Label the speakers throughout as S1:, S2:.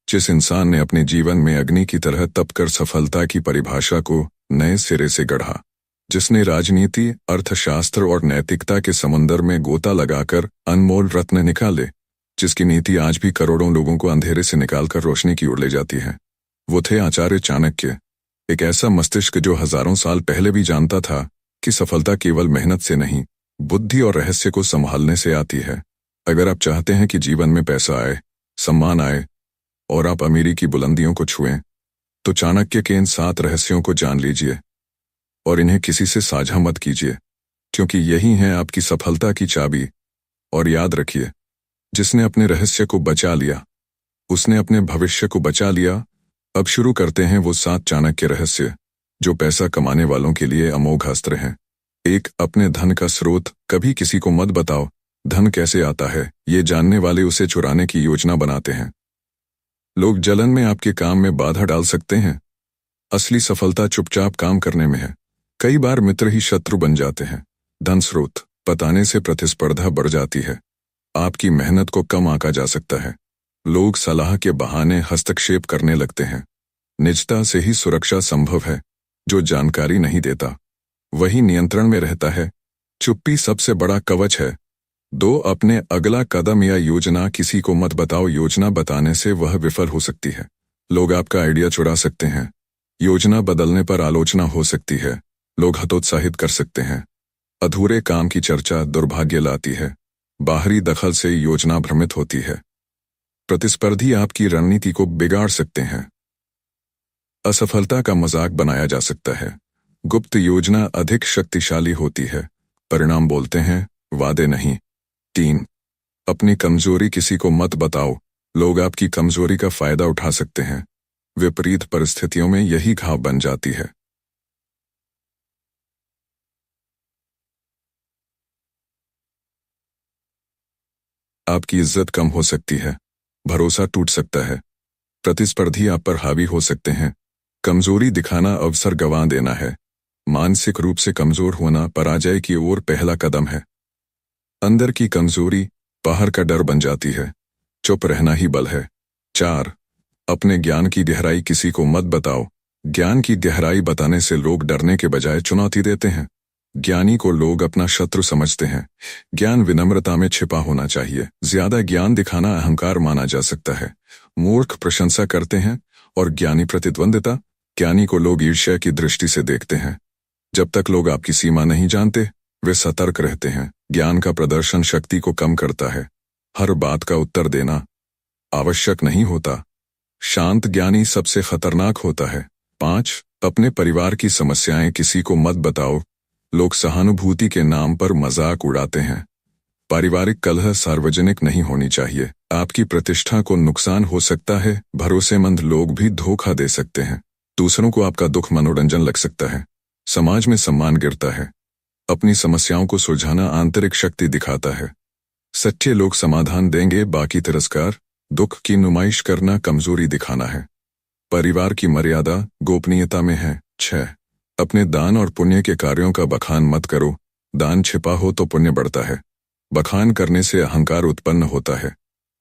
S1: जिस इंसान ने अपने जीवन में अग्नि की तरह तपकर सफलता की परिभाषा को नए सिरे से गढ़ा, जिसने राजनीति, अर्थशास्त्र और नैतिकता के समुंदर में गोता लगाकर अनमोल रत्न निकाले, जिसकी नीति आज भी करोड़ों लोगों को अंधेरे से निकालकर रोशनी की ओर ले जाती है, वो थे आचार्य चाणक्य। एक ऐसा मस्तिष्क जो हजारों साल पहले भी जानता था कि सफलता केवल मेहनत से नहीं, बुद्धि और रहस्य को संभालने से आती है। अगर आप चाहते हैं कि जीवन में पैसा आए, सम्मान आए और आप अमीरी की बुलंदियों को छुएं, तो चाणक्य के इन 7 रहस्यों को जान लीजिए और इन्हें किसी से साझा मत कीजिए, क्योंकि यही है आपकी सफलता की चाबी। और याद रखिए, जिसने अपने रहस्य को बचा लिया, उसने अपने भविष्य को बचा लिया। अब शुरू करते हैं वो 7 चाणक्य रहस्य, जो पैसा कमाने वालों के लिए अमोघ अस्त्र हैं। 1. अपने धन का स्रोत कभी किसी को मत बताओ। धन कैसे आता है, ये जानने वाले उसे चुराने की योजना बनाते हैं। लोग जलन में आपके काम में बाधा डाल सकते हैं। असली सफलता चुपचाप काम करने में है। कई बार मित्र ही शत्रु बन जाते हैं। धन स्रोत बताने से प्रतिस्पर्धा बढ़ जाती है। आपकी मेहनत को कम आंका जा सकता है। लोग सलाह के बहाने हस्तक्षेप करने लगते हैं। निजता से ही सुरक्षा संभव है। जो जानकारी नहीं देता वही नियंत्रण में रहता है। चुप्पी सबसे बड़ा कवच है। 2. अपने अगला कदम या योजना किसी को मत बताओ। योजना बताने से वह विफल हो सकती है। लोग आपका आइडिया चुरा सकते हैं। योजना बदलने पर आलोचना हो सकती है। लोग हतोत्साहित कर सकते हैं। अधूरे काम की चर्चा दुर्भाग्य लाती है। बाहरी दखल से योजना भ्रमित होती है। प्रतिस्पर्धी आपकी रणनीति को बिगाड़ सकते हैं। असफलता का मजाक बनाया जा सकता है। गुप्त योजना अधिक शक्तिशाली होती है। परिणाम बोलते हैं, वादे नहीं। 3. अपनी कमजोरी किसी को मत बताओ। लोग आपकी कमजोरी का फायदा उठा सकते हैं। विपरीत परिस्थितियों में यही घाव बन जाती है। आपकी इज्जत कम हो सकती है। भरोसा टूट सकता है। प्रतिस्पर्धी आप पर हावी हो सकते हैं। कमजोरी दिखाना अवसर गंवा देना है। मानसिक रूप से कमजोर होना पराजय की ओर पहला कदम है। अंदर की कमजोरी बाहर का डर बन जाती है। चुप रहना ही बल है। 4. अपने ज्ञान की गहराई किसी को मत बताओ। ज्ञान की गहराई बताने से लोग डरने के बजाय चुनौती देते हैं। ज्ञानी को लोग अपना शत्रु समझते हैं। ज्ञान विनम्रता में छिपा होना चाहिए। ज्यादा ज्ञान दिखाना अहंकार माना जा सकता है। मूर्ख प्रशंसा करते हैं और ज्ञानी प्रतिद्वंदिता। ज्ञानी को लोग ईर्ष्या की दृष्टि से देखते हैं। जब तक लोग आपकी सीमा नहीं जानते, वे सतर्क रहते हैं। ज्ञान का प्रदर्शन शक्ति को कम करता है। हर बात का उत्तर देना आवश्यक नहीं होता। शांत ज्ञानी सबसे खतरनाक होता है। 5. अपने परिवार की समस्याएं किसी को मत बताओ। लोग सहानुभूति के नाम पर मजाक उड़ाते हैं। पारिवारिक कलह सार्वजनिक नहीं होनी चाहिए। आपकी प्रतिष्ठा को नुकसान हो सकता है। भरोसेमंद लोग भी धोखा दे सकते हैं। दूसरों को आपका दुख मनोरंजन लग सकता है। समाज में सम्मान गिरता है। अपनी समस्याओं को सुलझाना आंतरिक शक्ति दिखाता है। सच्चे लोग समाधान देंगे, बाकी तिरस्कार। दुख की नुमाइश करना कमजोरी दिखाना है। परिवार की मर्यादा गोपनीयता में है। 6. अपने दान और पुण्य के कार्यों का बखान मत करो। दान छिपा हो तो पुण्य बढ़ता है। बखान करने से अहंकार उत्पन्न होता है।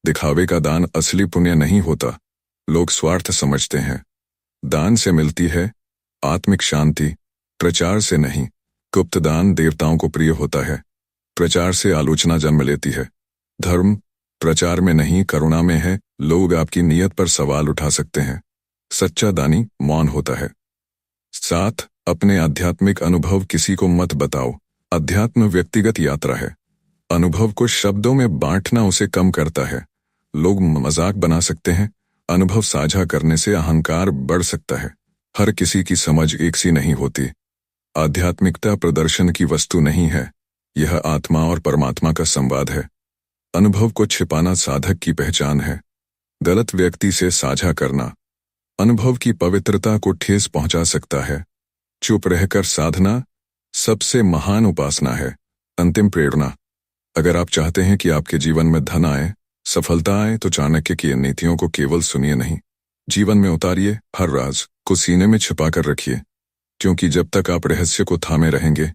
S1: दिखावे का दान असली पुण्य नहीं होता। लोग स्वार्थ समझते हैं। दान से मिलती है आत्मिक शांति, प्रचार से नहीं। गुप्त दान देवताओं को प्रिय होता है। प्रचार से आलोचना जन्म लेती है। धर्म प्रचार में नहीं, करुणा में है। लोग आपकी नीयत पर सवाल उठा सकते हैं। सच्चा दानी मौन होता है। 7. अपने आध्यात्मिक अनुभव किसी को मत बताओ। अध्यात्म व्यक्तिगत यात्रा है। अनुभव को शब्दों में बांटना उसे कम करता है। लोग मजाक बना सकते हैं। अनुभव साझा करने से अहंकार बढ़ सकता है। हर किसी की समझ एक सी नहीं होती। आध्यात्मिकता प्रदर्शन की वस्तु नहीं है। यह आत्मा और परमात्मा का संवाद है। अनुभव को छिपाना साधक की पहचान है। गलत व्यक्ति से साझा करना अनुभव की पवित्रता को ठेस पहुंचा सकता है। चुप रहकर साधना सबसे महान उपासना है। अंतिम प्रेरणा, अगर आप चाहते हैं कि आपके जीवन में धन आए, सफलता आए, तो चाणक्य की इन नीतियों को केवल सुनिए नहीं, जीवन में उतारिए। हर राज को सीने में छिपा कर रखिए, क्योंकि जब तक आप रहस्य को थामे रहेंगे,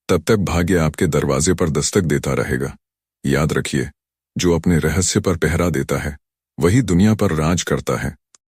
S1: तब तक भाग्य आपके दरवाजे पर दस्तक देता रहेगा। याद रखिए, जो अपने रहस्य पर पहरा देता है, वही दुनिया पर राज करता है।